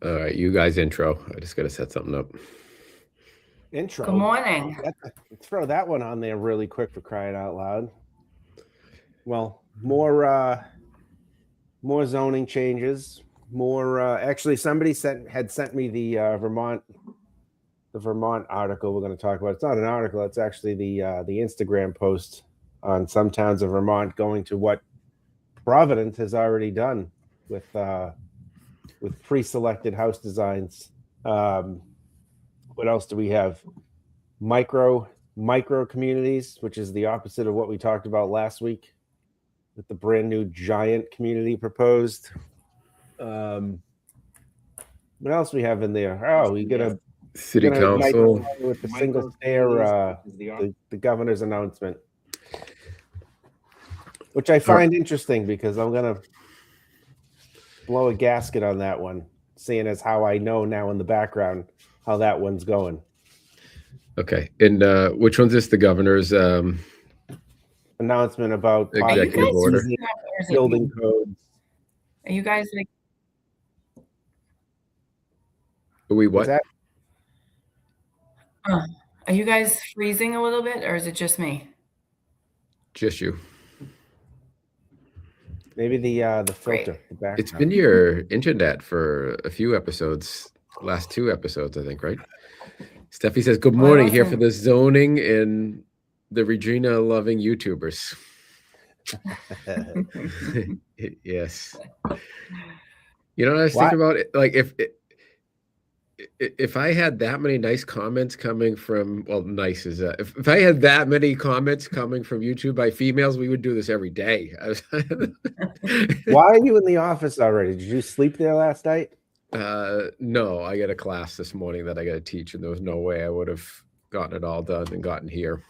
All right, you guys intro. I just got to set something up. Intro. Good morning. Throw that one on there really quick for crying out loud. Well, more zoning changes. More actually, somebody had sent me the Vermont article we're going to talk about. It's not an article. It's actually the Instagram post on some towns of Vermont going to what Providence has already done with pre-selected house designs. What else do we have? Micro communities, which is the opposite of what we talked about last week with the brand new giant community proposed. What else we have in there? Oh, we get a city council with the single stair, the governor's announcement, which I find interesting because I'm gonna blow a gasket on that one, seeing as how I know now in the background how that one's going. Okay, and which one's this? The governor's announcement about executive order, building codes. Are you guys like? Are we what? Are you guys freezing a little bit, or is it just me? Just you. Maybe the filter. The it's been your internet for a few episodes, last 2 episodes, I think, right? Steffi says, good morning, here for the zoning and the Regina loving YouTubers. Yes. You know what I was thinking about? Like if I had that many nice comments coming from, well, nice is if I had that many comments coming from YouTube by females, we would do this every day. Why are you in the office already? Did you sleep there last night? No, I got a class this morning that I got to teach, and there was no way I would have gotten it all done and gotten here.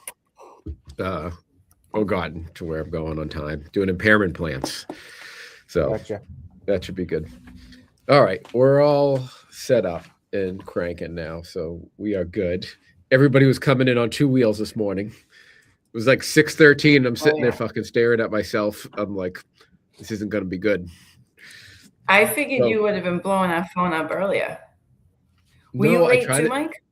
Gotten to where I'm going on time, doing impairment plans. So gotcha. That should be good. All right, we're all set up and cranking now, so we are good. Everybody was coming in on 2 wheels this morning. It was like 6:13. I'm sitting there fucking staring at myself. I'm like, this isn't going to be good. I figured you would have been blowing our phone up earlier. Were you late too, Mike?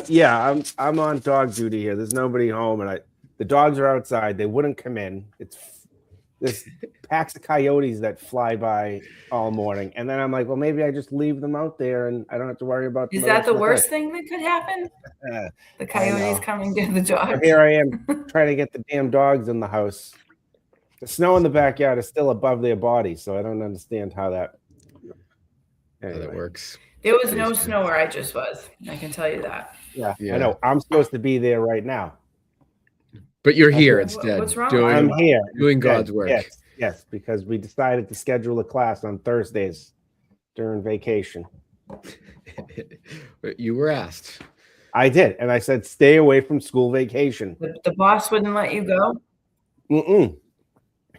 Yeah, I'm on dog duty here. There's nobody home, and the dogs are outside. They wouldn't come in. There's packs of coyotes that fly by all morning, and then I'm like, well, maybe I just leave them out there, and I don't have to worry about. Is that the worst thing that could happen? The coyotes coming to the dogs. So here I am trying to get the damn dogs in the house. The snow in the backyard is still above their bodies, so I don't understand how that works. There was no snow where I just was. I can tell you that. Yeah, I know. I'm supposed to be there right now. But you're here instead. What's wrong? I'm here. Doing God's work. Yes, because we decided to schedule a class on Thursdays during vacation. You were asked. I did, and I said, stay away from school vacation. The boss wouldn't let you go?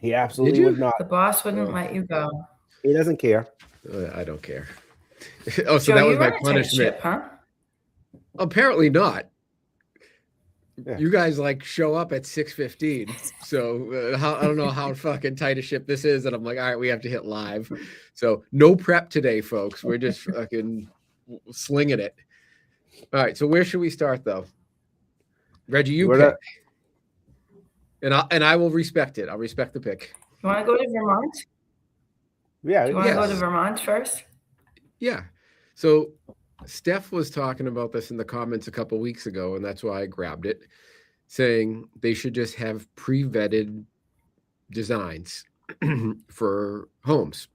He absolutely would not. The boss wouldn't let you go. He doesn't care. I don't care. So Joe, that was my punishment. Ship, huh? Apparently not. Yeah. You guys like show up at 6:15. So I don't know how fucking tight a ship this is. And I'm like, all right, we have to hit live. So no prep today, folks. We're just fucking slinging it. All right. So where should we start, though? Reggie, you pick. And I will respect it. I'll respect the pick. You want to go to Vermont? Yeah. You want to go to Vermont first? Yeah. So Steph was talking about this in the comments a couple of weeks ago, and that's why I grabbed it, saying they should just have pre-vetted designs for homes.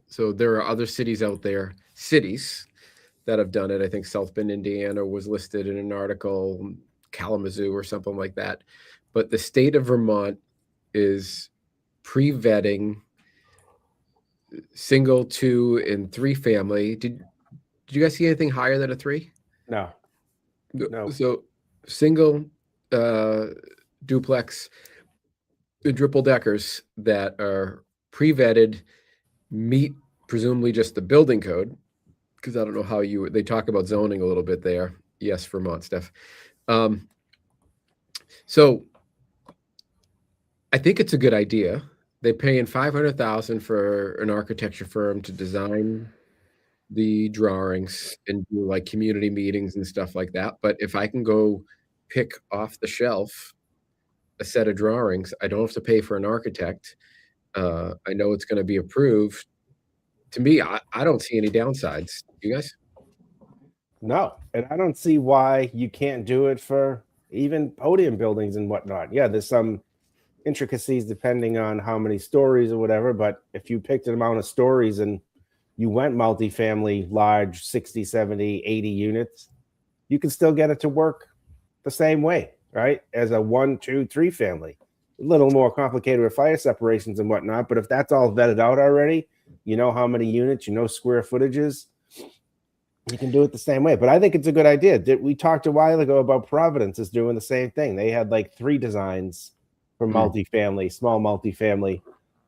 So there are other cities out there, that have done it. I think South Bend, Indiana was listed in an article, Kalamazoo or something like that. But the state of Vermont is pre-vetting single, 2, and 3 family. Did you guys see anything higher than a 3? No. So single, duplex, the triple deckers that are pre-vetted meet presumably just the building code, because I don't know how they talk about zoning a little bit there. Yes, Vermont stuff. So I think it's a good idea. they're paying $500,000 for an architecture firm to design the drawings and do like community meetings and stuff like that. But if I can go pick off the shelf a set of drawings, I don't have to pay for an architect. I know it's going to be approved. To me, I don't see any downsides. You guys? No, and I don't see why you can't do it for even podium buildings and whatnot. Yeah, there's some intricacies depending on how many stories or whatever, but if you picked an amount of stories and you went multifamily, large, 60, 70, 80 units, you can still get it to work the same way, right? As a 1, 2, 3 family. A little more complicated with fire separations and whatnot, but if that's all vetted out already, you know how many units, you know square footages, you can do it the same way. But I think it's a good idea. We talked a while ago about Providence is doing the same thing. They had like 3 designs for multifamily, small multifamily,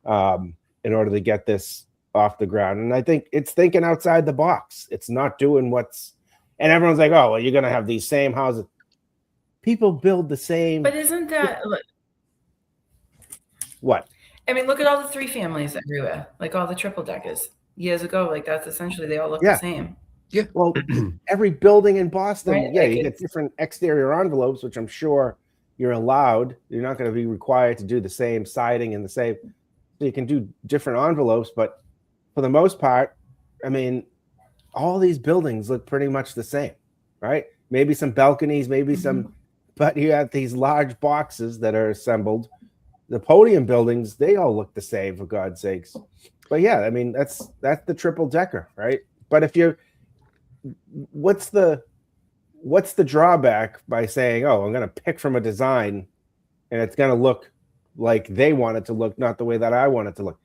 in order to get this off the ground. And I think it's thinking outside the box. It's not doing and everyone's like, oh, well, you're going to have these same houses. People build the same. But isn't that What? I mean, look at all the 3 families everywhere, like all the triple deckers years ago. Like that's essentially they all look the same. Yeah. Well, every building in Boston, Right, yeah, like you get different exterior envelopes, which I'm sure you're allowed. You're not going to be required to do the same siding and the same. So you can do different envelopes, but for the most part, I mean, all these buildings look pretty much the same, right? Maybe some balconies, maybe some, but you have these large boxes that are assembled. The podium buildings, they all look the same, for God's sakes. But yeah, I mean, that's the triple decker, right? But if you're, what's the drawback by saying, oh, I'm going to pick from a design and it's going to look like they want it to look, not the way that I want it to look?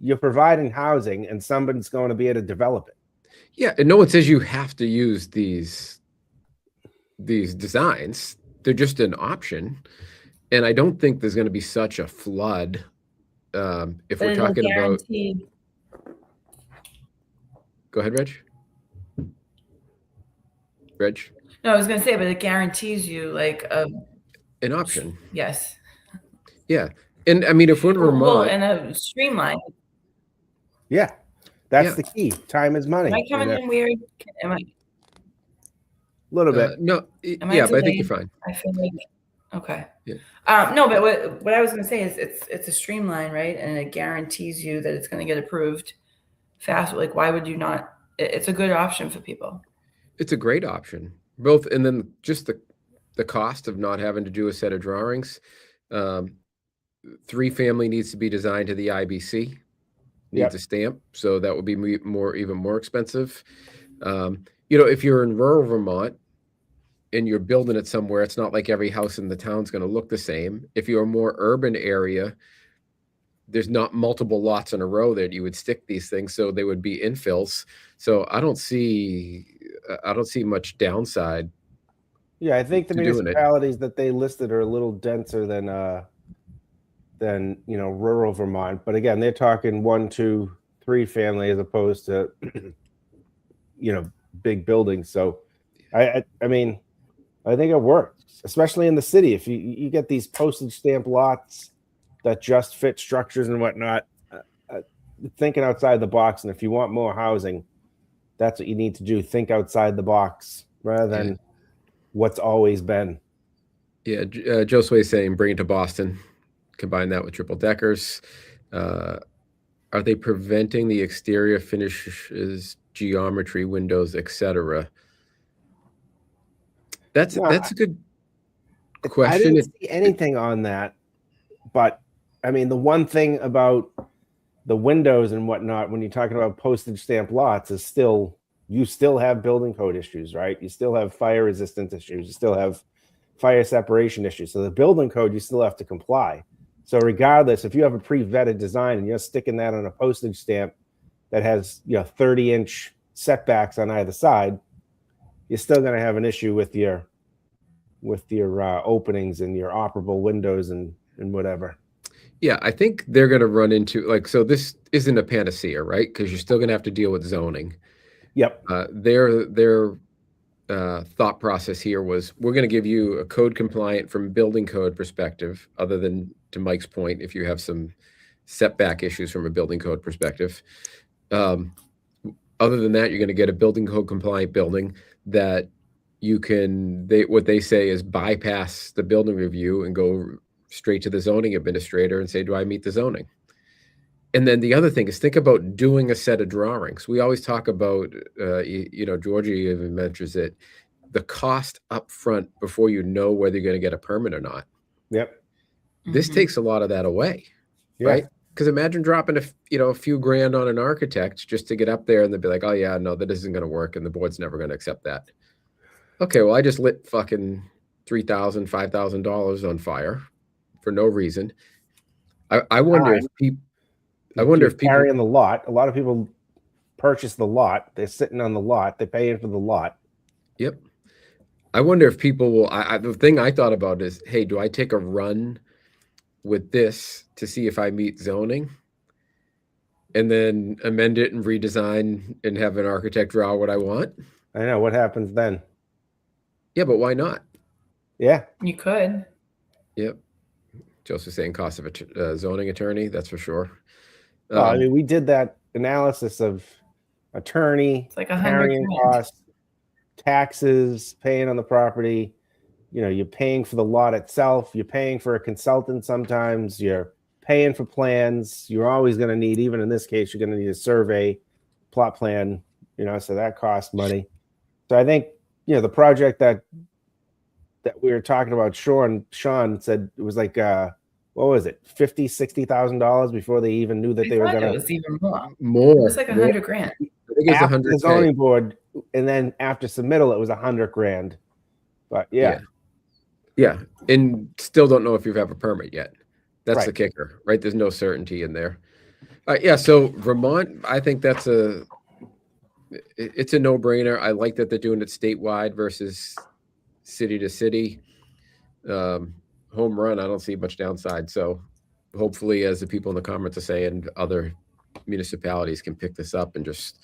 You're providing housing and somebody's going to be able to develop it. Yeah, and no one says you have to use these designs. They're just an option. And I don't think there's going to be such a flood if we're talking about. Go ahead, Reg. No, I was going to say, but it guarantees you like an option. Yes. Yeah, and I mean, if we're in Vermont, and a streamline. Yeah, that's the key. Time is money. Am I coming in weird? Am I? A little bit. No. Yeah, but I think you're fine. I feel like. Okay. Yeah. No, but what I was going to say is it's a streamline, right? And it guarantees you that it's going to get approved fast. Like, why would you not? It's a good option for people. It's a great option. Both, and then just the cost of not having to do a set of drawings. 3 family needs to be designed to the IBC. Needs a stamp, so that would be even more expensive. If you're in rural Vermont and you're building it somewhere, it's not like every house in the town's going to look the same. If you're a more urban area, there's not multiple lots in a row that you would stick these things, so they would be infills. So I don't see much downside. Yeah, I think the municipalities that they listed are a little denser than rural Vermont. But again, they're talking 1, 2, 3 family as opposed to big buildings. So I mean, I think it works, especially in the city. If you get these postage stamp lots that just fit structures and whatnot, thinking outside the box. And if you want more housing, that's what you need to do. Think outside the box rather than what's always been. Yeah. Josue saying, bring it to Boston, combine that with triple deckers. Are they preventing the exterior finishes, geometry, windows, etc.? That's a good question. I didn't see anything on that, but I mean, the one thing about the windows and whatnot, when you're talking about postage stamp lots, is you still have building code issues, right? You still have fire resistance issues. You still have fire separation issues. So the building code, you still have to comply. So regardless, if you have a pre-vetted design and you're sticking that on a postage stamp that has 30-inch setbacks on either side, you're still going to have an issue with your openings and your operable windows and whatever. Yeah, I think they're going to run into so this isn't a panacea, right? Because you're still going to have to deal with zoning. Yep. Their thought process here was, we're going to give you a code compliant from building code perspective, other than, to Mike's point, if you have some setback issues from a building code perspective. Other than that, you're going to get a building code compliant building that you can, what they say is bypass the building review and go straight to the zoning administrator and say, do I meet the zoning? And then the other thing is think about doing a set of drawings. We always talk about, Georgia even mentions it, the cost up front before you know whether you're going to get a permit or not. Yep. This takes a lot of that away, Yeah. right? Because imagine dropping a few grand on an architect just to get up there and they'll be like, oh yeah, no, that isn't going to work. And the board's never going to accept that. Okay, well, I just lit fucking $3,000, $5,000 on fire for no reason. I wonder if people, carrying the lot. A lot of people purchase the lot. They're sitting on the lot. They're paying for the lot. Yep. I wonder if people will. The thing I thought about is, hey, do I take a run with this to see if I meet zoning, and then amend it and redesign and have an architect draw what I want? I know what happens then. Yeah, but why not? Yeah, You could. Yep. Joseph's saying cost of a zoning attorney. That's for sure. I mean, we did that analysis of attorney, It's like $100 carrying grand. costs, taxes, paying on the property. You're paying for the lot itself. You're paying for a consultant sometimes. You're paying for plans. You're always going to need, even in this case, you're going to need a survey, plot plan, so that costs money. So I think, the project that we were talking about, Sean said it was like, what was it, $50,000-$60,000 before they even knew that they were thought going it was even more. More. It was like $100 grand. I think it's after the 100K. zoning board, and then after submittal, it was $100 grand. But yeah. And still don't know if you have a permit yet. That's Right. the kicker, right? There's no certainty in there. So Vermont, I think it's a no-brainer. I like that they're doing it statewide versus city to city. Home run, I don't see much downside. So hopefully, as the people in the comments are saying, other municipalities can pick this up and just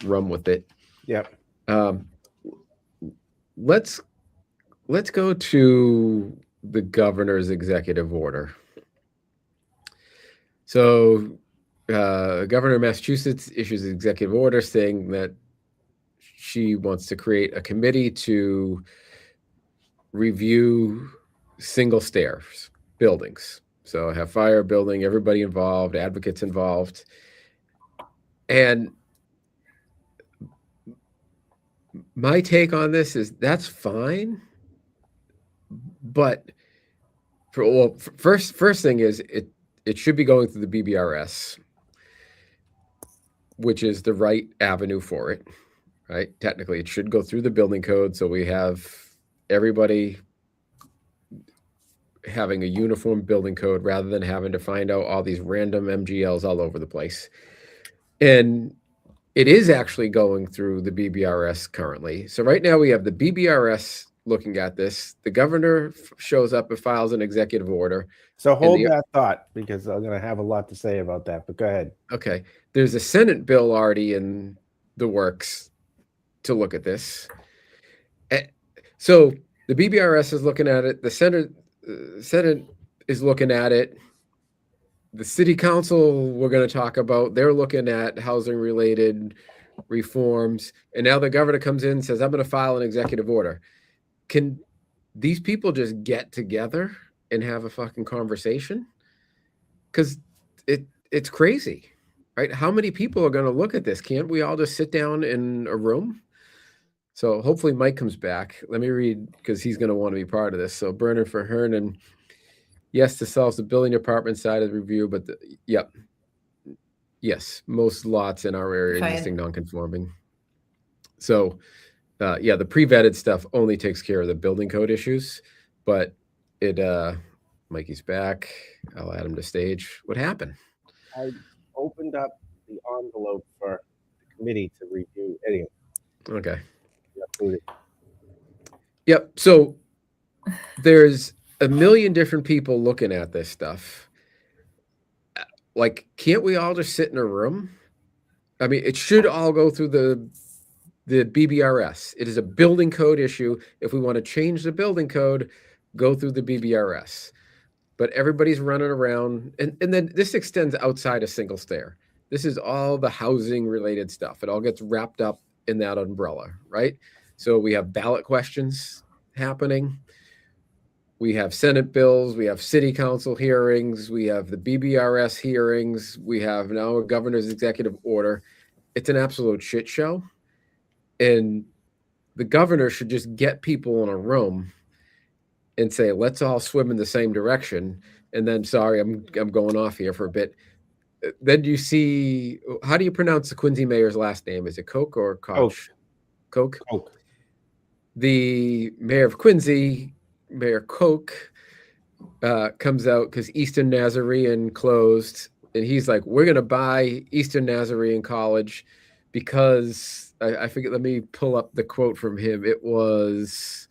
run with it. Yep. Let's go to the governor's executive order. So, Governor of Massachusetts issues an executive order saying that she wants to create a committee to review single stairs buildings. So have fire building, everybody involved, advocates involved. And my take on this is that's fine. But first thing is it should be going through the BBRS, which is the right avenue for it, right? Technically, it should go through the building code. So we have everybody having a uniform building code rather than having to find out all these random MGLs all over the place. And it is actually going through the BBRS currently. So right now we have the BBRS looking at this. The governor shows up and files an executive order. So hold that thought, because I'm going to have a lot to say about that, but go ahead. Okay. There's a Senate bill already in the works to look at this. So the BBRS is looking at it. The Senate is looking at it. The city council we're going to talk about, they're looking at housing related reforms. And now the governor comes in and says, I'm going to file an executive order. Can these people just get together and have a fucking conversation? Because it's crazy, right? How many people are going to look at this? Can't we all just sit down in a room? So hopefully Mike comes back. Let me read, because he's going to want to be part of this. So Bernard for Hernan, yes, this solves the building department side of the review, but yes, most lots in our area are existing non-conforming. So the pre-vetted stuff only takes care of the building code issues, but Mikey's back. I'll add him to stage. What happened? I opened up the envelope for the committee to review anyway. Okay. Yep. So there's a million different people looking at this stuff. Like, can't we all just sit in a room? I mean, it should all go through the BBRS. It is a building code issue. If we want to change the building code, go through the BBRS. but everybody's running around, and then this extends outside a single stair. This is all the housing related stuff. It all gets wrapped up in that umbrella, right? So we have ballot questions happening. We have Senate bills, we have city council hearings, we have the BBRS hearings, we have now a governor's executive order. It's an absolute shit show. And the governor should just get people in a room and say, let's all swim in the same direction. And then, sorry, I'm going off here for a bit. Then you see, how do you pronounce the Quincy mayor's last name? Is it Koch or Koch? Koch. Koch. The mayor of Quincy, Mayor Koch, comes out because Eastern Nazarene closed, and he's like, we're going to buy Eastern Nazarene College because I forget, let me pull up the quote from him. It was,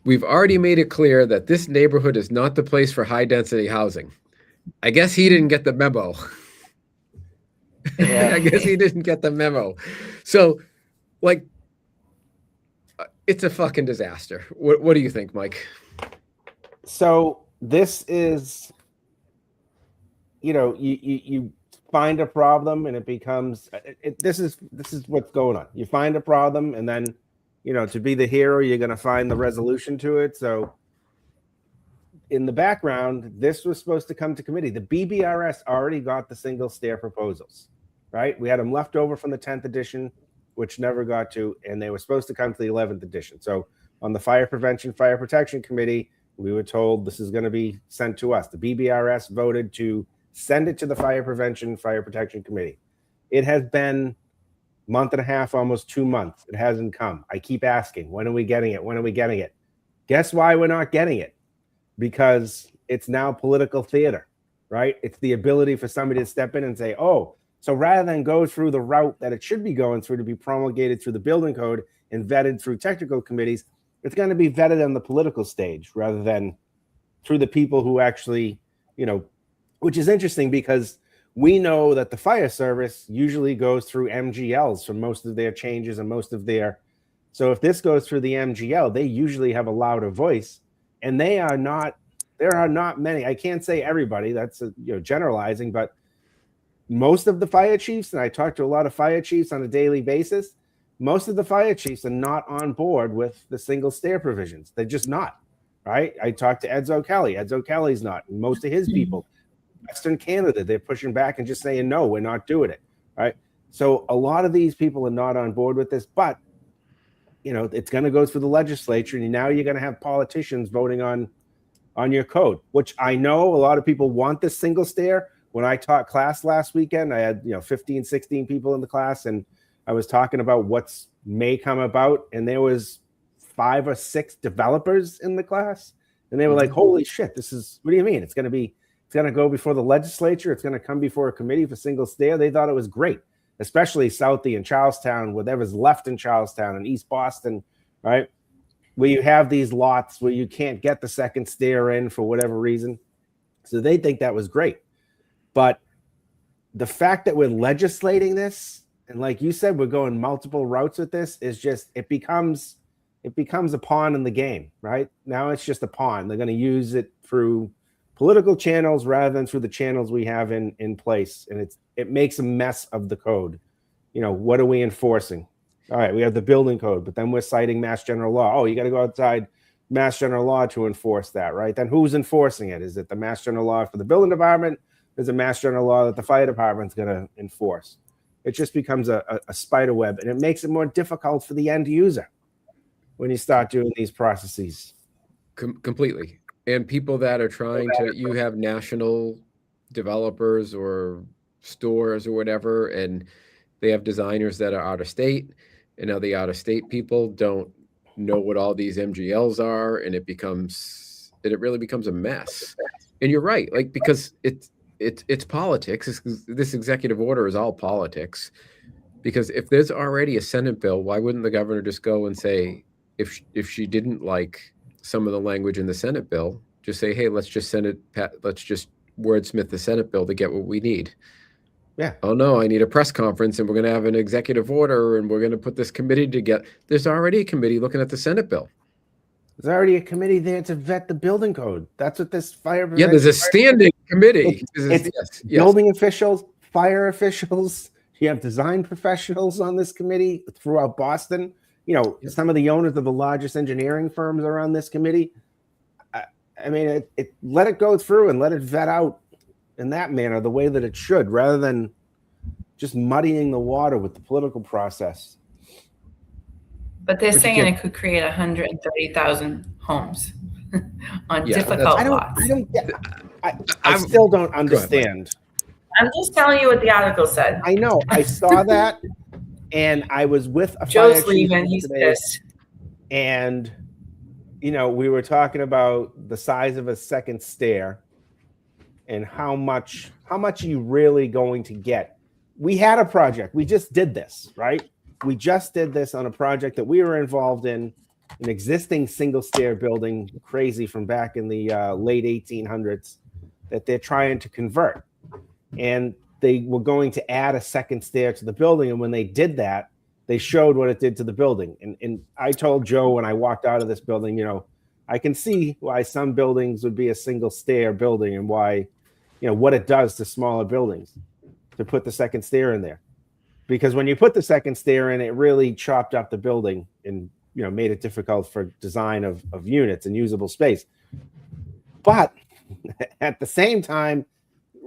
we've already made it clear that this neighborhood is not the place for high density housing. I guess he didn't get the memo. Yeah. I guess he didn't get the memo. So, like, it's a fucking disaster. What do you think, Mike? So this is, you find a problem and it becomes this is what's going on. You find a problem, and then to be the hero, you're going to find the resolution to it. So in the background, this was supposed to come to committee. The BBRS already got the single stair proposals, right? We had them left over from the 10th edition, which never got to, and they were supposed to come to the 11th edition. So on the Fire Prevention, Fire Protection Committee, we were told this is going to be sent to us. The BBRS voted to send it to the Fire Prevention, Fire Protection Committee. It has been a month and a half, almost 2 months. It hasn't come. I keep asking, when are we getting it? When are we getting it? Guess why we're not getting it? Because it's now political theater, right? It's the ability for somebody to step in and say, oh, so rather than go through the route that it should be going through to be promulgated through the building code and vetted through technical committees, it's going to be vetted on the political stage rather than through the people who actually, which is interesting because we know that the fire service usually goes through MGLs for most of their changes and most of their. So if this goes through the MGL, they usually have a louder voice, and there are not many. I can't say everybody, that's generalizing, but most of the fire chiefs, and I talk to a lot of fire chiefs on a daily basis, most of the fire chiefs are not on board with the single stair provisions. They're just not, right? I talked to Edzo Kelly. Edzo Kelly's not. And most of his people, Western Canada, they're pushing back and just saying, no, we're not doing it, right? So a lot of these people are not on board with this, but, it's going to go through the legislature, and now you're going to have politicians voting on your code, which I know a lot of people want this single stair. When I taught class last weekend, I had 15, 16 people in the class, and I was talking about what's may come about, and there was 5 or 6 developers in the class, and they were like, holy shit, this is, what do you mean? It's going to go before the legislature. It's going to come before a committee for single stair. They thought it was great, especially Southie and Charlestown, whatever's left in Charlestown and East Boston, right? Where you have these lots where you can't get the second stair in for whatever reason. So they think that was great. But the fact that we're legislating this, and like you said, we're going multiple routes with this, is just, it becomes a pawn in the game, right? Now it's just a pawn. They're going to use it through political channels rather than through the channels we have in place. And it makes a mess of the code. What are we enforcing? All right, we have the building code, but then we're citing Mass General Law. Oh, you got to go outside Mass General Law to enforce that, right? Then who's enforcing it? Is it the Mass General Law for the building department? There's a Mass General Law that the fire department's going to enforce. It just becomes a spider web, and it makes it more difficult for the end user when you start doing these processes. Completely. And people that are trying to, you have national developers or stores or whatever, and they have designers that are out of state, and now the out of state people don't know what all these MGLs are, and it really becomes a mess. And you're right, like, because it's politics. This executive order is all politics, because if there's already a Senate bill, why wouldn't the governor just go and say, if she didn't like some of the language in the Senate bill, just say, hey, let's just wordsmith the Senate bill to get what we need. Yeah. Oh no, I need a press conference and we're going to have an executive order and we're going to put this committee together. There's already a committee looking at the Senate bill. There's already a committee there to vet the building code. That's what this fire. Yeah, there's a standing committee. It's Yes. building officials, fire officials. You have design professionals on this committee throughout Boston. You know, some of the owners of the largest engineering firms are on this committee. I mean, let it go through and let it vet out in that manner, the way that it should, rather than just muddying the water with the political process. But they're But you saying can't- it could create 130,000 homes on Yeah, difficult I lots. still don't understand. I'm just telling you what the article said. I know. I saw that, and I was with a Joe's fire chief leaving. He's today, pissed. and you know, we were talking about the size of a second stair and how much are you really going to get. We had a project. We just did this, right? We just did this on a project that we were involved in, an existing single stair building, crazy from back in the late 1800s, that they're trying to convert. And they were going to add a second stair to the building. And when they did that, they showed what it did to the building. And I told Joe when I walked out of this building, you know, I can see why some buildings would be a single stair building and why, you know, what it does to smaller buildings to put the second stair in there. Because when you put the second stair in, it really chopped up the building and, you know, made it difficult for design of units and usable space. But at the same time,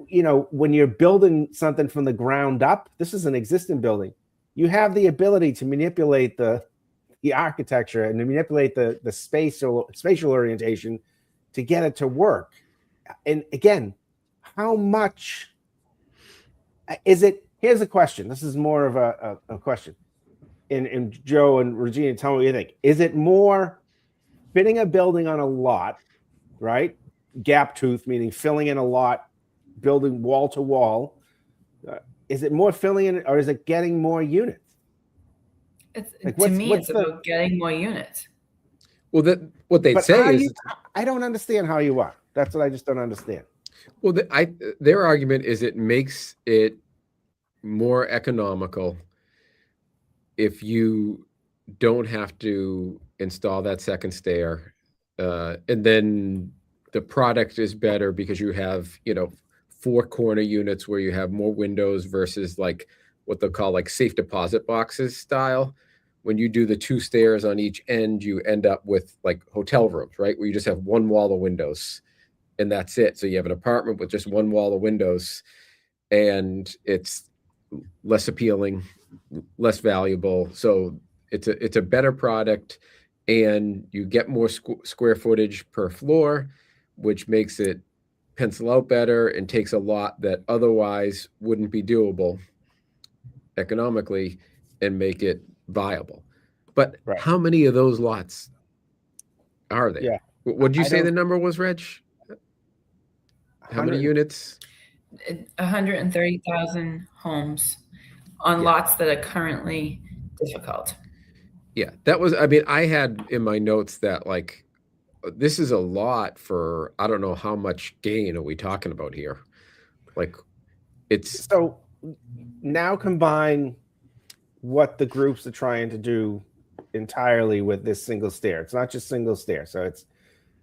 you know, when you're building something from the ground up, this is an existing building. You have the ability to manipulate the architecture and to manipulate the spatial orientation to get it to work. And again, how much is it? Here's a question. This is more of a question. And Joe and Regina, tell me what you think. Is it more fitting a building on a lot, right? Gap tooth, meaning filling in a lot, building wall to wall. Is it more filling in, or is it getting more units? Like to me, it's about getting more units. Well, what they'd say is, I don't understand how you are. That's what I just don't understand. well, their argument is it makes it more economical if you don't have to install that second stair, and then the product is better because you have, you know, 4 corner units where you have more windows versus like what they'll call like safe deposit boxes style. When you do the 2 stairs on each end, you end up with like hotel rooms, right? Where you just have one wall of windows and that's it. So you have an apartment with just one wall of windows and it's less appealing, less valuable. So it's a better product and you get more square footage per floor, which makes it pencil out better and takes a lot that otherwise wouldn't be doable economically and make it viable. But how many of those lots are there? Yeah. What did you say the number was, Reg? How many units? 130,000 homes on lots that are currently difficult. Yeah, that was, I mean, I had in my notes that like, this is a lot for, I don't know how much gain are we talking about here? Like it's. So now combine what the groups are trying to do entirely with this single stair. It's not just single stair. So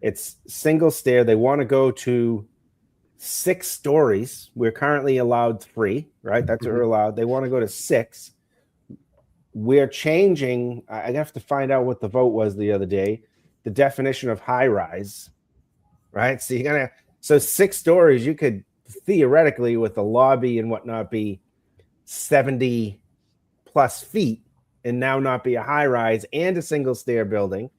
it's single stair. They want to go to 6 stories. We're currently allowed 3, right? That's what we're allowed. They want to go to 6. We're changing. I have to find out what the vote was the other day. The definition of high rise, right? So 6 stories, you could theoretically with the lobby and whatnot be 70 plus feet and now not be a high rise and a single stair building.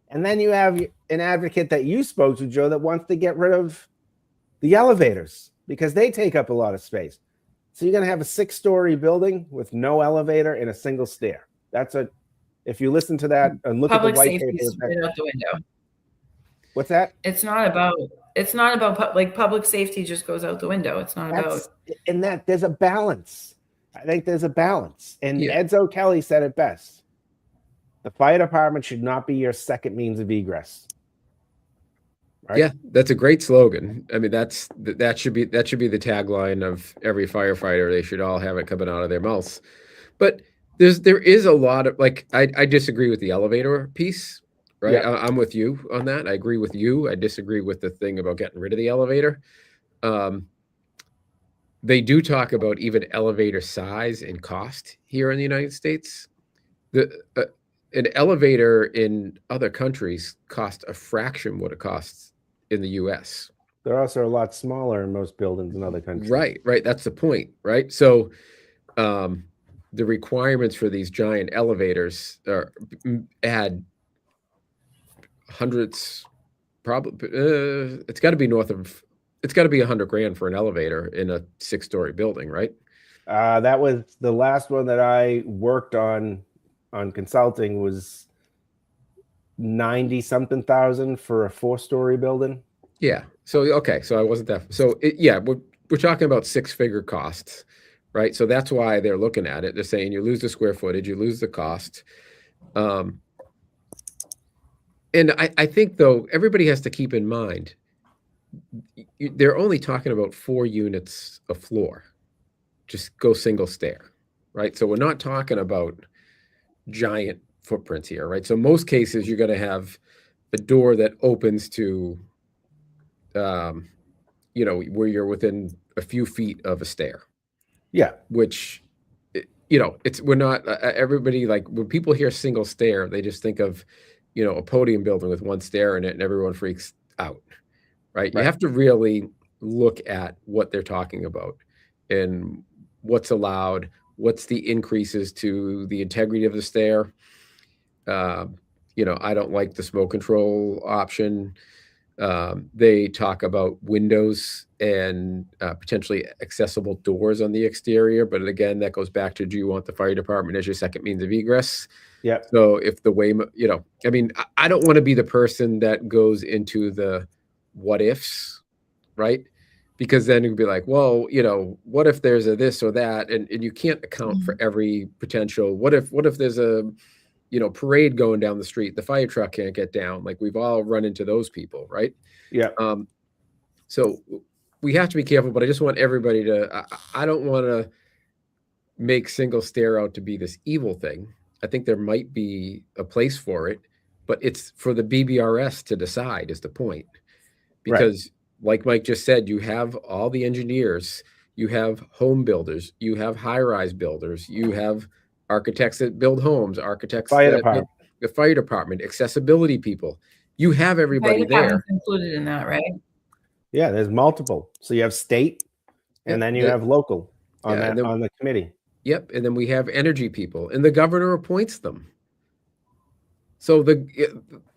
And then you have an advocate that you spoke to, Joe, that wants to get rid of the elevators because they take up a lot of space. So you're going to have a 6-story building with no elevator and a single stair. If you listen to that and look Public at the white safety paper, straight out the window. What's that? It's not about like public safety just goes out the window. It's not about. And that there's a balance. I think there's a balance. And Edzo Kelly said it best. The fire department should not be your second means of egress. Right? Yeah, that's a great slogan. I mean, that should be the tagline of every firefighter. They should all have it coming out of their mouths. But there is a lot of like I disagree with the elevator piece, right? Yeah. I'm with you on that. I agree with you. I disagree with the thing about getting rid of the elevator. They do talk about even elevator size and cost here in the United States. An elevator in other countries costs a fraction what it costs in the U.S. They're also a lot smaller in most buildings in other countries. Right. That's the point, right? So, the requirements for these giant elevators add hundreds, probably. It's got to be it's got to be $100,000 for an elevator in a 6-story building, right? That was the last one that I worked on consulting was 90 something thousand for a 4-story building. Yeah. So, okay. So I wasn't that. So yeah, we're talking about 6-figure costs, right? So that's why they're looking at it. They're saying you lose the square footage, you lose the cost. And I think though, everybody has to keep in mind, they're only talking about 4 units a floor. Just go single stair, right? So we're not talking about giant footprints here, right? So most cases you're going to have a door that opens to, where you're within a few feet of a stair. Yeah. Which, we're not, everybody, like when people hear single stair, they just think of, a podium building with 1 stair in it and everyone freaks out, right? You have to really look at what they're talking about and what's allowed, what's the increases to the integrity of the stair. I don't like the smoke control option. They talk about windows and potentially accessible doors on the exterior. But again, that goes back to, do you want the fire department as your second means of egress? Yeah. So if the way, I don't want to be the person that goes into the what ifs, right? Because then you'd be like, well, what if there's a this or that? And you can't account for every potential. What if there's a, parade going down the street, the fire truck can't get down. Like we've all run into those people, right? Yeah. So we have to be careful, but I just want everybody to, I don't want to make single stair out to be this evil thing. I think there might be a place for it, but it's for the BBRS to decide is the point. Because like Mike just said, you have all the engineers, you have home builders, you have high-rise builders, you have architects that build homes, architects that the fire department, accessibility people. You have everybody there. Included in that, right? Yeah, there's multiple. So you have state, and then you have local on on the committee. Yep, and then we have energy people, and the governor appoints them. So the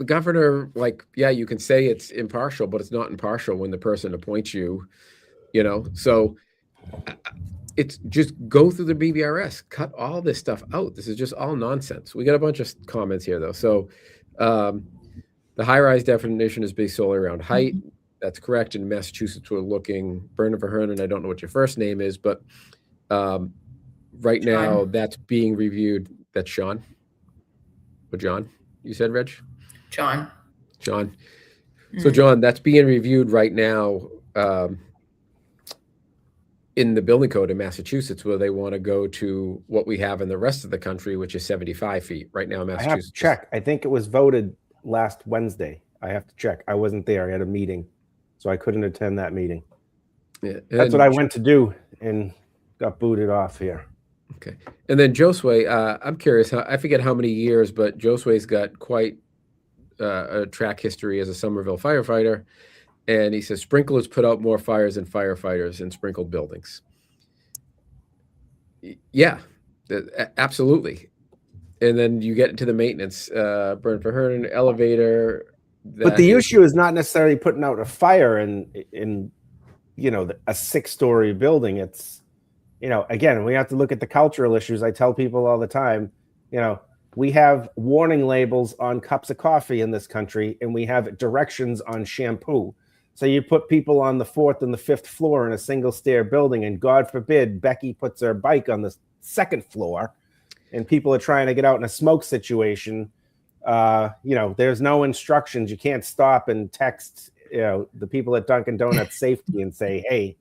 governor, you can say it's impartial, but it's not impartial when the person appoints you, So it's just go through the BBRS, cut all this stuff out. This is just all nonsense. We got a bunch of comments here, though. So the high-rise definition is based solely around height. That's correct. In Massachusetts, we're looking, Bernard Verhernen, I don't know what your first name is, but right now that's being reviewed. That's Sean. Or John, you said, Reg? John. So John, that's being reviewed right now in the building code in Massachusetts, where they want to go to what we have in the rest of the country, which is 75 feet right now in Massachusetts. I have to check. I think it was voted last Wednesday. I have to check. I wasn't there. I had a meeting, so I couldn't attend that meeting. Yeah, that's what I went to do and got booted off here. Okay. And then Josue, I'm curious, I forget how many years, but Josue's got quite a track history as a Somerville firefighter. And he says sprinklers put out more fires than firefighters in sprinkled buildings. Yeah, absolutely. And then you get into the maintenance, Bernard Verhernen, elevator. But the issue is not necessarily putting out a fire in a 6-story building. It's, again, we have to look at the cultural issues. I tell people all the time, we have warning labels on cups of coffee in this country, and we have directions on shampoo. So you put people on the 4th and the 5th floor in a single stair building, and God forbid Becky puts her bike on the 2nd floor, and people are trying to get out in a smoke situation. There's no instructions. You can't stop and text the people at Dunkin' Donuts safety and say, hey,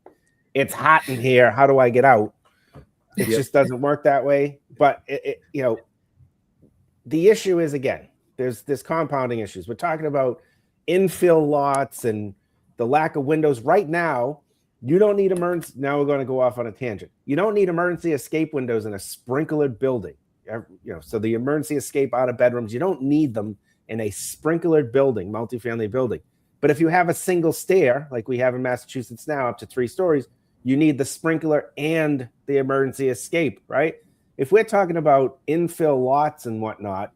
it's hot in here. How do I get out? It just doesn't work that way. But the issue is, again, there's compounding issues. We're talking about infill lots and the lack of windows right now. You don't need emergency. Now we're going to go off on a tangent. You don't need emergency escape windows in a sprinklered building. So the emergency escape out of bedrooms, you don't need them in a sprinklered building, multifamily building. But if you have a single stair, like we have in Massachusetts now, up to 3 stories, you need the sprinkler and the emergency escape, right? If we're talking about infill lots and whatnot,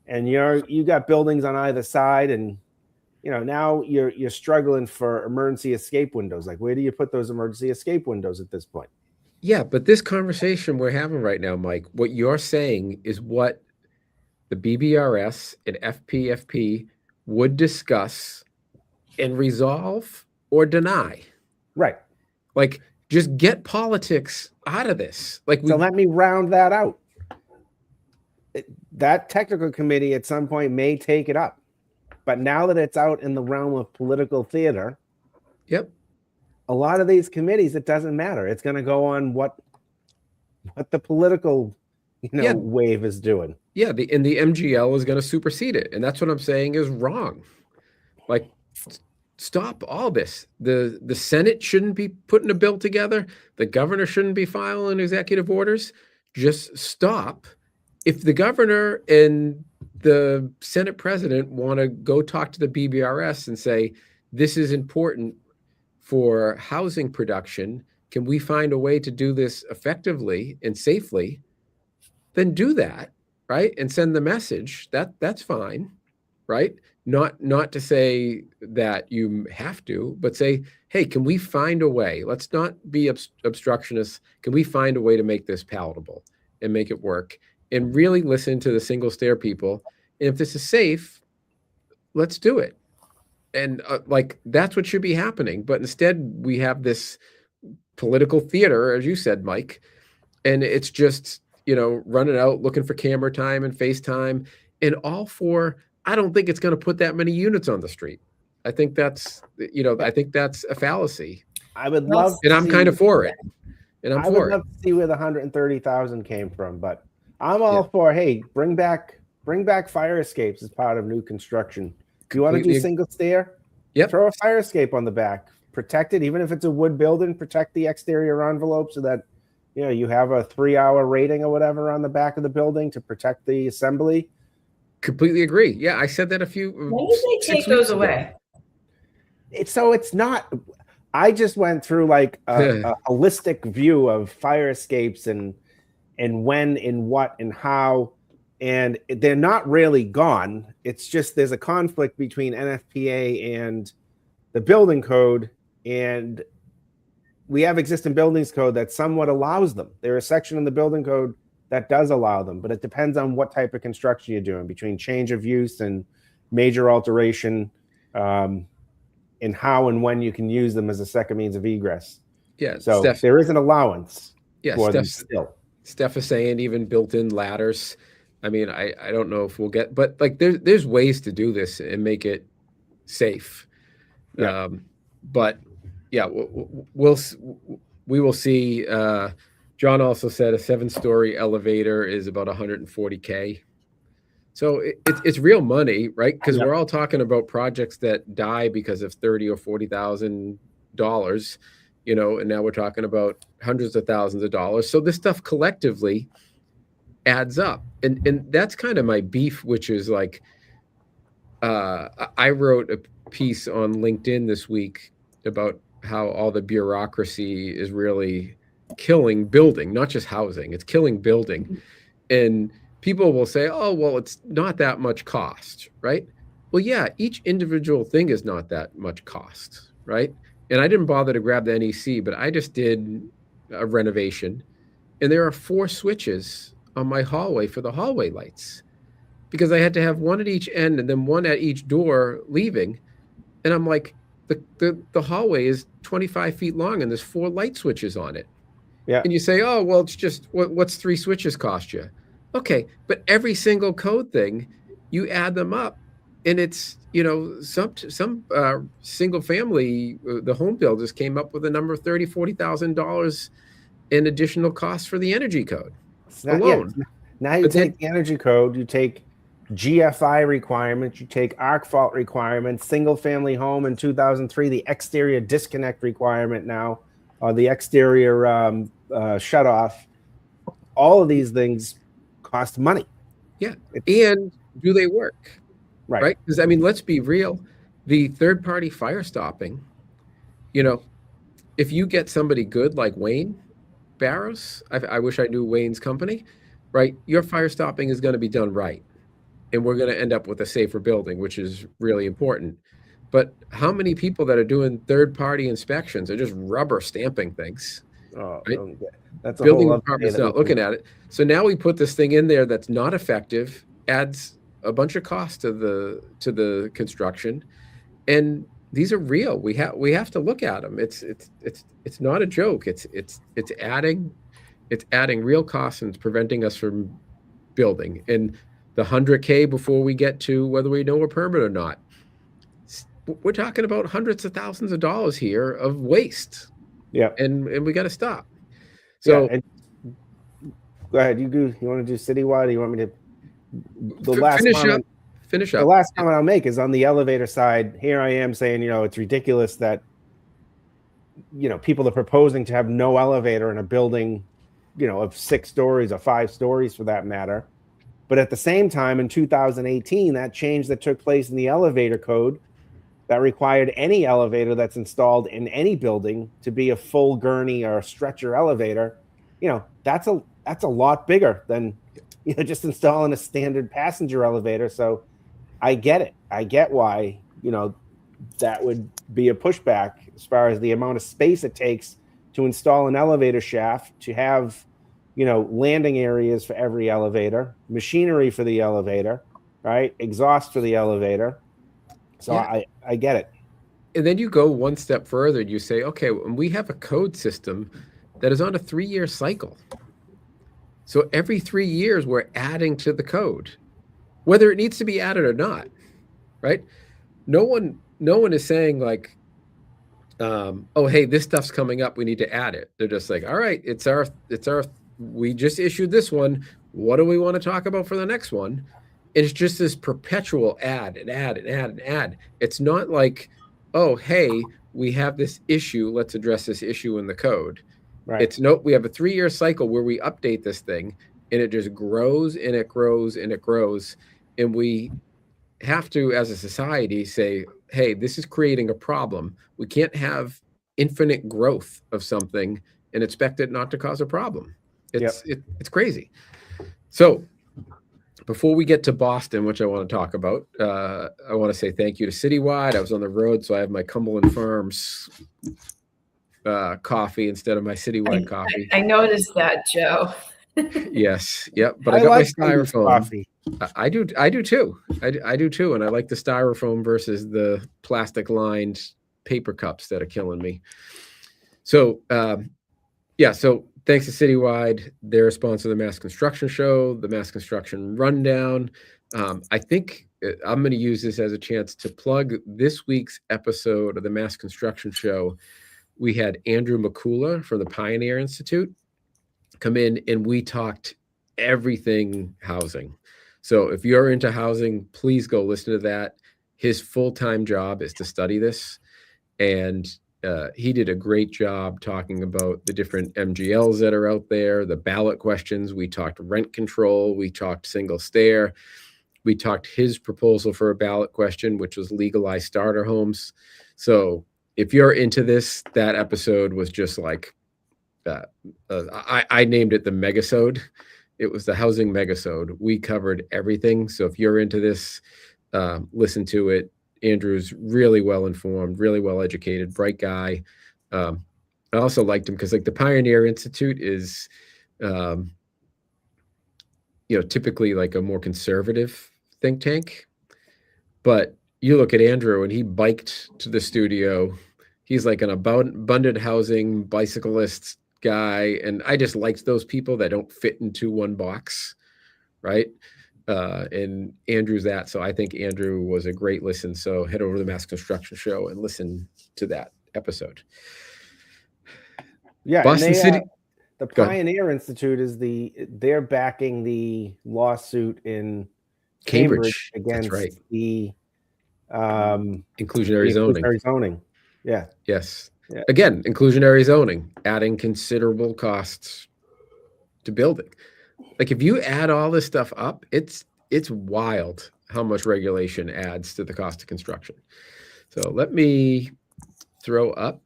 and you got buildings on either side, and now you're struggling for emergency escape windows. Like, where do you put those emergency escape windows at this point? Yeah, but this conversation we're having right now, Mike, what you're saying is what the BBRS and FPFP would discuss and resolve or deny. Right. Like, just get politics out of this. So let me round that out. That technical committee at some point may take it up. But now that it's out in the realm of political theater, a lot of these committees, it doesn't matter. It's going to go on what the political wave is doing. Yeah, the MGL is going to supersede it. And that's what I'm saying is wrong. Like, stop all this. The Senate shouldn't be putting a bill together. The governor shouldn't be filing executive orders. Just stop. If the governor and the Senate president want to go talk to the BBRS and say, this is important for housing production, can we find a way to do this effectively and safely? Then do that, right? And send the message. That's fine, right? Not to say that you have to, but say, hey, can we find a way? Let's not be obstructionists. Can we find a way to make this palatable and make it work? And really listen to the single stair people. And if this is safe, let's do it. And that's what should be happening. But instead, we have this political theater, as you said, Mike, and it's just, running out looking for camera time and FaceTime, and all for, I don't think it's going to put that many units on the street. I think that's, I think that's a fallacy. I would love, and I'm kind of for it. And I would love to see where the 130,000 came from, but I'm all for, hey, bring back fire escapes as part of new construction. Do you want to do single stair? Yep. Throw a fire escape on the back. Protect it, even if it's a wood building, protect the exterior envelope so that you have a 3-hour rating or whatever on the back of the building to protect the assembly. Completely agree. Yeah, I said that a few. When did they take those away? It's not. I just went through like a holistic view of fire escapes and when, and what, and how. And they're not really gone. It's just there's a conflict between NFPA and the building code, and we have existing buildings code that somewhat allows them. There's a section in the building code that does allow them, but it depends on what type of construction you're doing, between change of use and major alteration, and how and when you can use them as a second means of egress. Yeah. So there is an allowance for them still. Steph is saying even built-in ladders. I mean, I don't know if we'll get, but like there's ways to do this and make it safe. Yeah. But yeah, we will see. John also said a 7-story elevator is about $140K. So it's real money, right? Because we're all talking about projects that die because of $30,000 or $40,000, and now we're talking about hundreds of thousands of dollars. So this stuff collectively adds up. And that's kind of my beef, which is like, I wrote a piece on LinkedIn this week about how all the bureaucracy is really killing building, not just housing, it's killing building. And people will say, oh, well, it's not that much cost, right? Well, yeah, each individual thing is not that much cost, right? And I didn't bother to grab the NEC, but I just did a renovation, and there are 4 switches on my hallway for the hallway lights because I had to have one at each end and then one at each door leaving. And I'm like, the hallway is 25 feet long and there's 4 light switches on it. Yeah. And you say, oh, well, it's just, what's 3 switches cost you? Okay. But every single code thing, you add them up, and it's, you know, some single family, the home builders came up with a number of $30,000-$40,000 in additional costs for the energy code alone. Now you But then- take the energy code, you take GFI requirements, you take arc fault requirements, single family home in 2003, the exterior disconnect requirement now, the exterior shutoff. All of these things cost money. Yeah. And do they work? Right. Because, I mean, let's be real. The third-party fire stopping, you know, if you get somebody good like Wayne Barrows, I wish I knew Wayne's company, right? Your fire stopping is going to be done right. And we're going to end up with a safer building, which is really important. But how many people that are doing third-party inspections are just rubber stamping things? Oh, right? That's a Building whole department's not looking at it. So now we put this thing in there that's not effective, adds a bunch of cost to the construction, and these are real. We have to look at them. It's not a joke. It's adding real costs and it's preventing us from building. And the 100K before we get to whether we know a permit or not, we're talking about hundreds of thousands of dollars here of waste. Yeah, and we got to stop. So go ahead. You want to do citywide? Or you want me to? Finish up. The last comment I'll make is on the elevator side. Here I am saying, you know, it's ridiculous that, you know, people are proposing to have no elevator in a building, you know, of 6 stories or 5 stories for that matter. But at the same time, in 2018, that change that took place in the elevator code that required any elevator that's installed in any building to be a full gurney or a stretcher elevator, you know, that's a lot bigger than, you know, just installing a standard passenger elevator. So I get it. I get why, you know, that would be a pushback as far as the amount of space it takes to install an elevator shaft, to have, you know, landing areas for every elevator, machinery for the elevator, right? Exhaust for the elevator. So yeah. I get it. And then you go one step further and you say, okay, we have a code system that is on a 3-year cycle. So every 3 years we're adding to the code, whether it needs to be added or not, right? No one is saying like, oh, hey, this stuff's coming up, we need to add it. They're just like, all right, it's our, we just issued this one. What do we want to talk about for the next one? It's just this perpetual add and add and add and add. It's not like, oh, hey, we have this issue. Let's address this issue in the code. Right. It's no, we have a 3-year cycle where we update this thing and it just grows and it grows and it grows. And we have to, as a society, say, hey, this is creating a problem. We can't have infinite growth of something and expect it not to cause a problem. It's crazy. So before we get to Boston, which I want to talk about, I want to say thank you to Citywide. I was on the road, so I have my Cumberland Farms coffee instead of my Citywide coffee. I noticed that, Joe. Yes, yep. But I got like my styrofoam. Coffee. I do too. I do too, and I like the styrofoam versus the plastic-lined paper cups that are killing me. So, so thanks to Citywide. They're a sponsor of the Mass Construction Show, the Mass Construction Rundown. I think I'm going to use this as a chance to plug this week's episode of the Mass Construction Show. We had Andrew McCullough from the Pioneer Institute come in, and we talked everything housing. So if you're into housing, please go listen to that. His full-time job is to study this, and he did a great job talking about the different MGLs that are out there, the ballot questions. We talked rent control. We talked single stair. We talked his proposal for a ballot question, which was legalized starter homes. So if you're into this, that episode was just like, I named it the Megasode. It was the housing Megasode. We covered everything. So if you're into this, listen to it. Andrew's really well informed, really well educated, bright guy. I also liked him because like the Pioneer Institute is, typically like a more conservative think tank. But you look at Andrew and he biked to the studio. He's like an abundant housing bicyclist guy. And I just liked those people that don't fit into one box, right? and Andrew's that. So I think Andrew was a great listen. So head over to the Mass Construction Show and listen to that episode. Yeah, Boston and they, City. the Go ahead. Pioneer Institute is they're backing the lawsuit in Cambridge. against That's right. the Inclusionary zoning. inclusionary zoning. Yeah. Yes. Yeah. Again, inclusionary zoning, adding considerable costs to building. Like if you add all this stuff up, it's wild how much regulation adds to the cost of construction. So let me let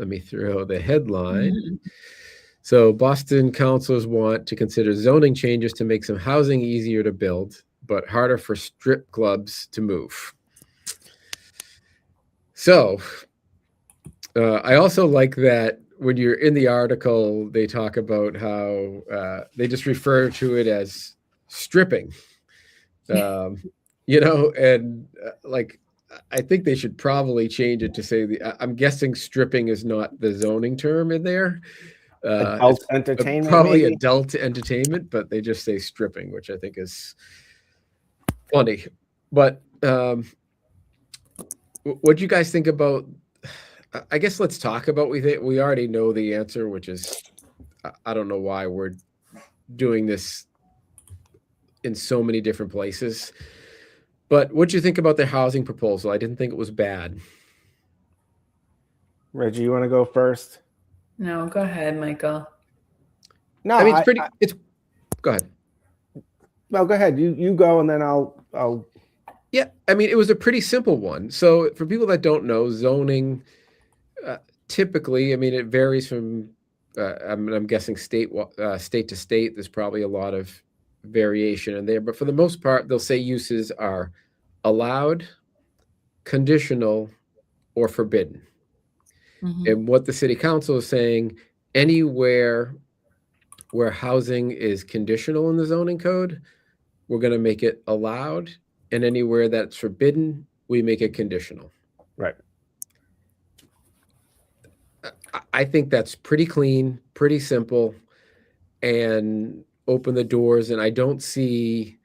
me throw the headline. Mm-hmm. So Boston councils want to consider zoning changes to make some housing easier to build, but harder for strip clubs to move. So I also like that when you're in the article, they talk about how they just refer to it as stripping, you know, and like, I think they should probably change it to say I'm guessing stripping is not the zoning term in there. Adult entertainment, probably maybe? Adult entertainment, but they just say stripping, which I think is funny. But what do you guys think about? I guess let's talk about we already know the answer, which is I don't know why we're doing this in so many different places. But what do you think about the housing proposal? I didn't think it was bad. Reggie, you want to go first? No, go ahead, Michael. No, I mean, it's pretty. Go ahead. No, go ahead. You go, and then I'll. Yeah, I mean, it was a pretty simple one. So for people that don't know, zoning typically, I mean, it varies from. I'm guessing state to state. There's probably a lot of variation in there, but for the most part, they'll say uses are allowed, conditional, or forbidden. Mm-hmm. And what the city council is saying, anywhere where housing is conditional in the zoning code, we're going to make it allowed, and anywhere that's forbidden, we make it conditional. Right. I think that's pretty clean, pretty simple, and open the doors, and I don't see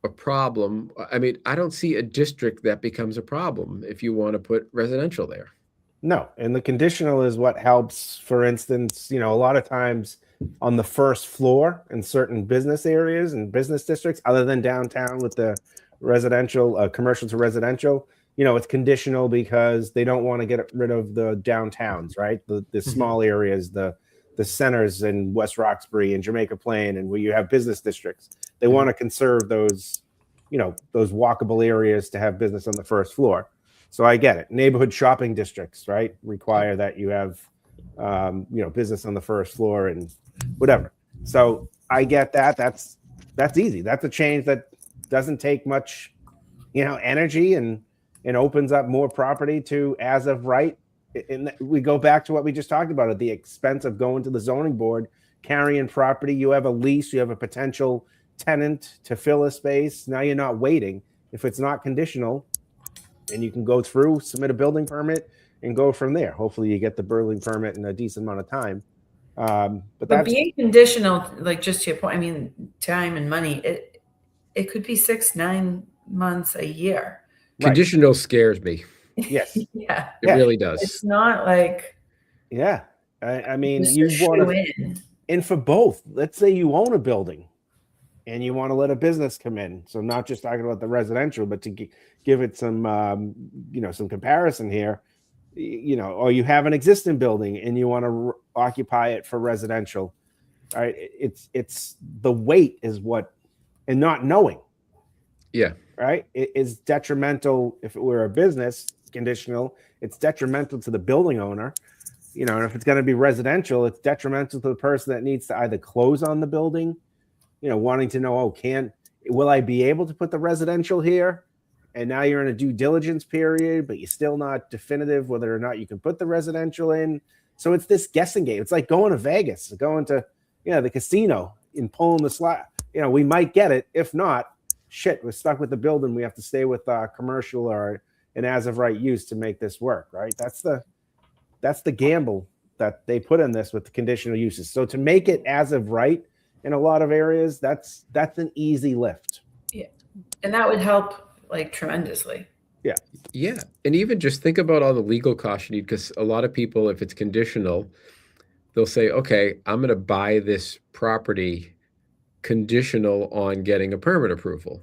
a problem. I mean, I don't see a district that becomes a problem if you want to put residential there. No, and the conditional is what helps. For instance, a lot of times on the first floor in certain business areas and business districts, other than downtown with the residential, commercial to residential, it's conditional because they don't want to get rid of the downtowns, right? The small areas, the centers in West Roxbury and Jamaica Plain, and where you have business districts. They want to conserve those, those walkable areas to have business on the first floor. So I get it. Neighborhood shopping districts, right, require that you have, business on the first floor and whatever. So I get that. That's easy. That's a change that doesn't take much, energy and opens up more property to as of right. And we go back to what we just talked about at the expense of going to the zoning board, carrying property. You have a lease, you have a potential tenant to fill a space. Now you're not waiting. If it's not conditional, and you can go through, submit a building permit, and go from there. Hopefully you get the building permit in a decent amount of time. But being conditional, like just to your point, I mean, time and money, it could be 6-9 months, a year. Conditional scares me. Yes. Yeah. It really does. It's not like. Yeah. I mean, just you a want to, shoe-in. and for both, let's say you own a building and you want to let a business come in. So not just talking about the residential, but to give it some, some comparison here, or you have an existing building and you want to occupy it for residential. All right. It's the weight is what, and not knowing. Yeah. Right. It is detrimental. If it were a business conditional, it's detrimental to the building owner. And if it's going to be residential, it's detrimental to the person that needs to either close on the building, wanting to know, will I be able to put the residential here? And now you're in a due diligence period, but you're still not definitive whether or not you can put the residential in. So it's this guessing game. It's like going to Vegas, going to, the casino and pulling the slot. We might get it. If not, shit, we're stuck with the building. We have to stay with commercial or an as of right use to make this work. Right. That's the gamble that they put in this with the conditional uses. So to make it as of right in a lot of areas, that's an easy lift. And that would help like tremendously. Yeah. And even just think about all the legal costs you need, because a lot of people, if it's conditional, they'll say, okay, I'm going to buy this property conditional on getting a permit approval.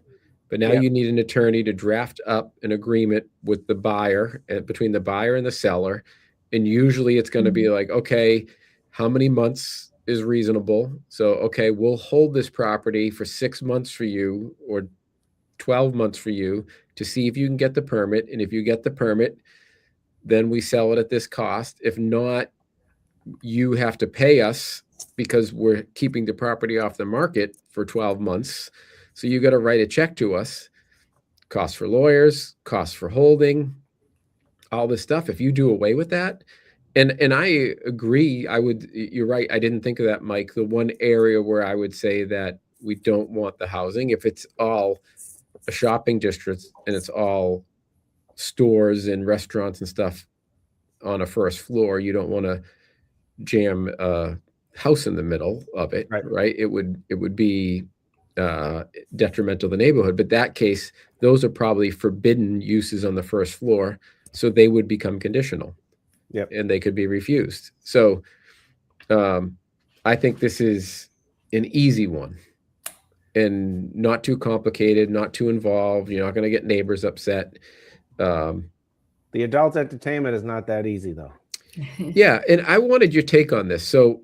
But now Yeah. you need an attorney to draft up an agreement with the buyer, between the buyer and the seller. And usually it's going to be like, okay, how many months is reasonable? So, okay, we'll hold this property for 6 months for you, or 12 months for you, to see if you can get the permit. And if you get the permit, then we sell it at this cost. If not, you have to pay us because we're keeping the property off the market for 12 months. So you got to write a check to us, costs for lawyers, costs for holding, all this stuff. If you do away with that, and I agree, you're right. I didn't think of that, Mike. The one area where I would say that we don't want the housing, if it's all a shopping district and it's all stores and restaurants and stuff on a first floor, you don't want to jam a house in the middle of it, right? It would be detrimental to the neighborhood. But that case, those are probably forbidden uses on the first floor, so they would become conditional. Yep. And they could be refused. So I think this is an easy one and not too complicated, not too involved. You're not going to get neighbors upset. The adult entertainment is not that easy, though. Yeah, and I wanted your take on this. So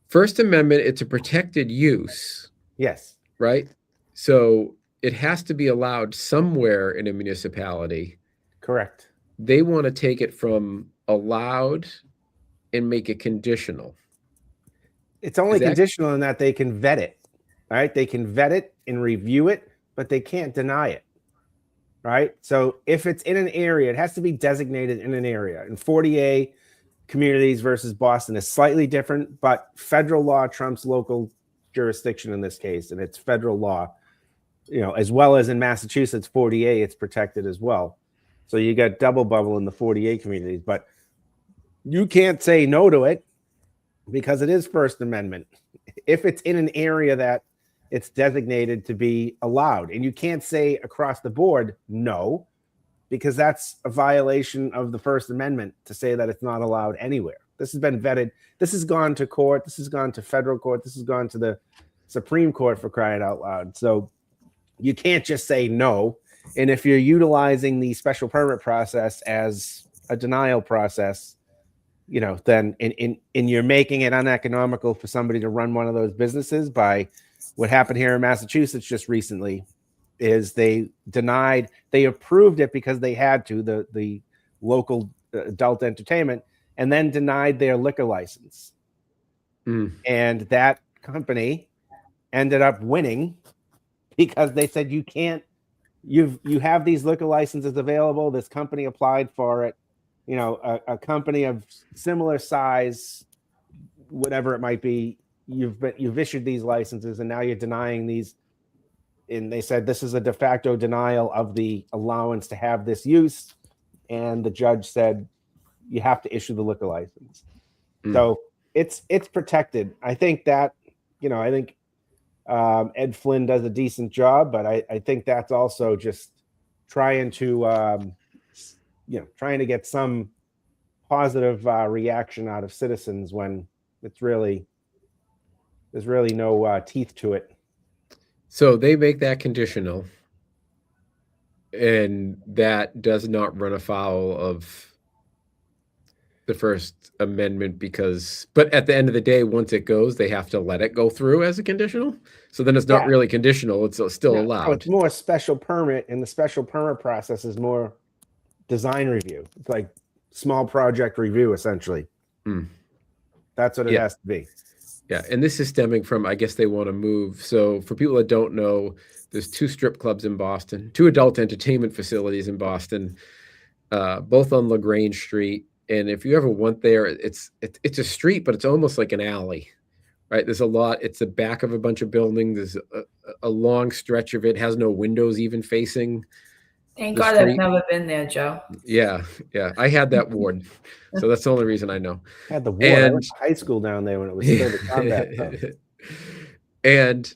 First Amendment, it's a protected use. Yes. Right? So it has to be allowed somewhere in a municipality. Correct. They want to take it from allowed and make it conditional. It's only conditional in that they can vet it, right? They can vet it and review it, but they can't deny it, right? So if it's in an area, it has to be designated in an area. In 40A communities versus Boston is slightly different, but federal law trumps local jurisdiction in this case, and it's federal law, as well as in Massachusetts 40A, it's protected as well. So you got double bubble in the 40A communities, but you can't say no to it because it is First Amendment. If it's in an area that it's designated to be allowed, and you can't say across the board no, because that's a violation of the First Amendment to say that it's not allowed anywhere. This has been vetted. This has gone to court. This has gone to federal court. This has gone to the Supreme Court, for crying out loud. So you can't just say no. And if you're utilizing the special permit process as a denial process, then you're making it uneconomical for somebody to run one of those businesses. By what happened here in Massachusetts just recently is they approved it because they had to, the local adult entertainment, and then denied their liquor license. And that company ended up winning because they said, you can't, you have these liquor licenses available. This company applied for it. A company of similar size, whatever it might be, you've issued these licenses and now you're denying these. And they said this is a de facto denial of the allowance to have this use. And the judge said you have to issue the liquor license. So it's protected. I think that, Ed Flynn does a decent job, but I think that's also just trying to get some positive reaction out of citizens when there's really no teeth to it. So they make that conditional, and that does not run afoul of the First Amendment but at the end of the day, once it goes, they have to let it go through as a conditional. So then it's not really conditional. It's still allowed. Oh, it's more special permit, and the special permit process is more design review. It's like small project review, essentially. That's what it has to be. Yeah, and this is stemming from, I guess they want to move. So for people that don't know, there's 2 strip clubs in Boston, 2 adult entertainment facilities in Boston, both on LaGrange Street. And if you ever went there, it's a street, but it's almost like an alley, right? There's a lot. It's the back of a bunch of buildings. There's a long stretch of it, has no windows even facing. Thank God I've never been there, Joe. Yeah. I had that ward, so that's the only reason I know. I had the ward. I went to high school down there when it was still the combat zone. And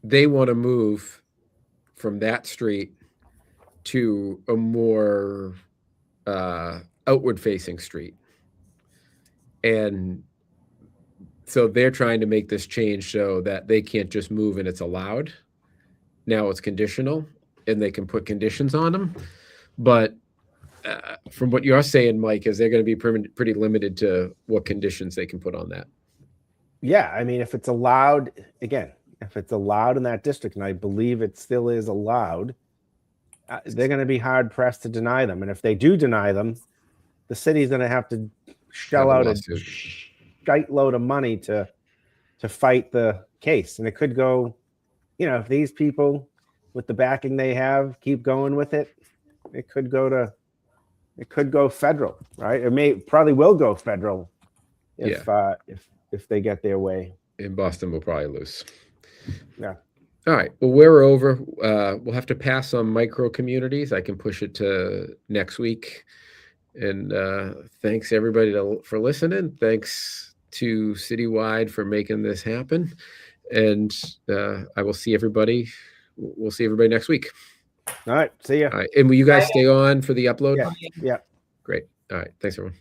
they want to move from that street to a more outward facing street. And so they're trying to make this change so that they can't just move and it's allowed. Now it's conditional and they can put conditions on them. But from what you're saying, Mike, is they're going to be pretty limited to what conditions they can put on that. Yeah, I mean, if it's allowed, again, if it's allowed in that district, and I believe it still is allowed, they're going to be hard pressed to deny them. And if they do deny them, the city's going to have to shell out a shite load of money to fight the case. And it could go, if these people with the backing they have keep going with it, it could go federal, right? It probably will go federal if they get their way. And Boston will probably lose. Yeah. All right. Well, we're over. We'll have to pass on micro communities. I can push it to next week. And thanks everybody for listening. Thanks to Citywide for making this happen. And I will see everybody. We'll see everybody next week. All right. See ya. All right. And will you guys stay on for the upload? Yeah. Great. All right. Thanks, everyone.